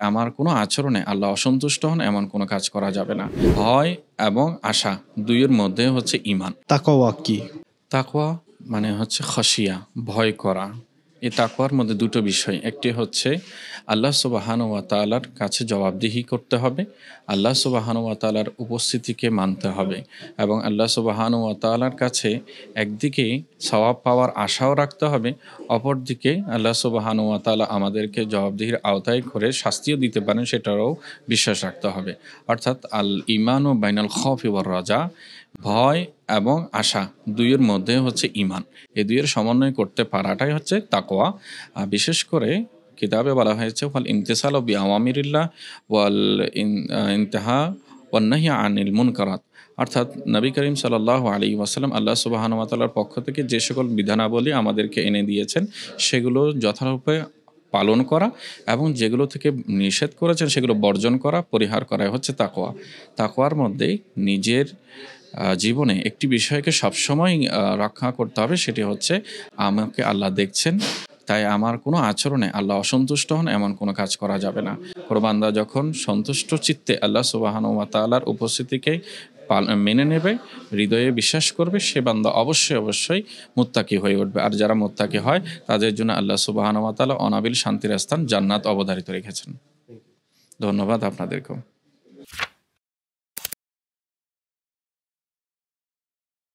আমার কোনো আচরণে আল্লাহ অসন্তুষ্ট হন এমন কোনো কাজ করা যাবে না। ভয় এবং আশা ২ এর মধ্যে হচ্ছে ঈমান। তাকওয়া কি? তাকওয়া মানে হচ্ছে খশিয়া, ভয় করা। এই তাকওয়ার মধ্যে ২ টো বিষয়। একটি হচ্ছে আল্লাহ সুবহানাহু ওয়া তাআলার কাছে জবাবদিহি করতে হবে। আল্লাহ সুবহানাহু ওয়া তাআলার উপস্থিতিকে মানতে হবে এবং আল্লাহ সুবহানাহু ওয়া তাআলার কাছে একদিকে সওয়াব পাওয়ার আশাও রাখতে হবে, অপরদিকে আল্লাহ সুবহানাহু ওয়া তাআলা আমাদেরকে জবাবদিহির আওতায় করে শাস্তিও দিতে পারেন সেটারও বিশ্বাস রাখতে হবে। অর্থাৎ আল ঈমানু বাইনাল খাউফি ওয়ার রাজা, ভয় এবং আশা ২ এর মধ্যে হচ্ছে ঈমান। এই ২ এর সমন্বয় করতে পারাটাই হচ্ছে তাকওয়া। বিশেষ করে কিতাবে বলা হয়েছে ওয়াল ইমতিসালু বিআওয়ামিরিল্লাহ ওয়াল ইনতিহা ওয়ান নাহyi আনিল মুনকারাত। অর্থাৎ নবী করিম সাল্লাল্লাহু আলাইহি ওয়াসাল্লাম আল্লাহ সুবহানাহু ওয়া তাআলার পক্ষ থেকে যে সকল বিধানাবলী আমাদেরকে এনে দিয়েছেন সেগুলো যথারূপে পালন করা এবং যেগুলো থেকে নিষেধ করেছেন সেগুলো বর্জন করা, পরিহার করাই হচ্ছে তাকওয়া। তাকওয়ার মধ্যেই নিজের জীবনে একটি বিষয়কে সবসময় রক্ষা করতে হবে, সেটি হচ্ছে আমাকে আল্লাহ দেখছেন, তাই আমার কোনো আচরণে আল্লাহ অসন্তুষ্ট হন এমন কোনো কাজ করা যাবে না। কোনো বান্দা যখন সন্তুষ্ট চিত্তে আল্লাহ সুবহানাহু ওয়া তাআলার উপস্থিতিকে মেনে নেবে, হৃদয়ে বিশ্বাস করবে, সে বান্দা অবশ্যই মুত্তাকি হয়ে উঠবে। আর যারা মুত্তাকি হয় তাদের জন্য আল্লাহ সুবহানাহু ওয়া তাআলা অনাবিল শান্তির স্থান জান্নাত অবধারিত রেখেছেন। ধন্যবাদ আপনাদেরকেও।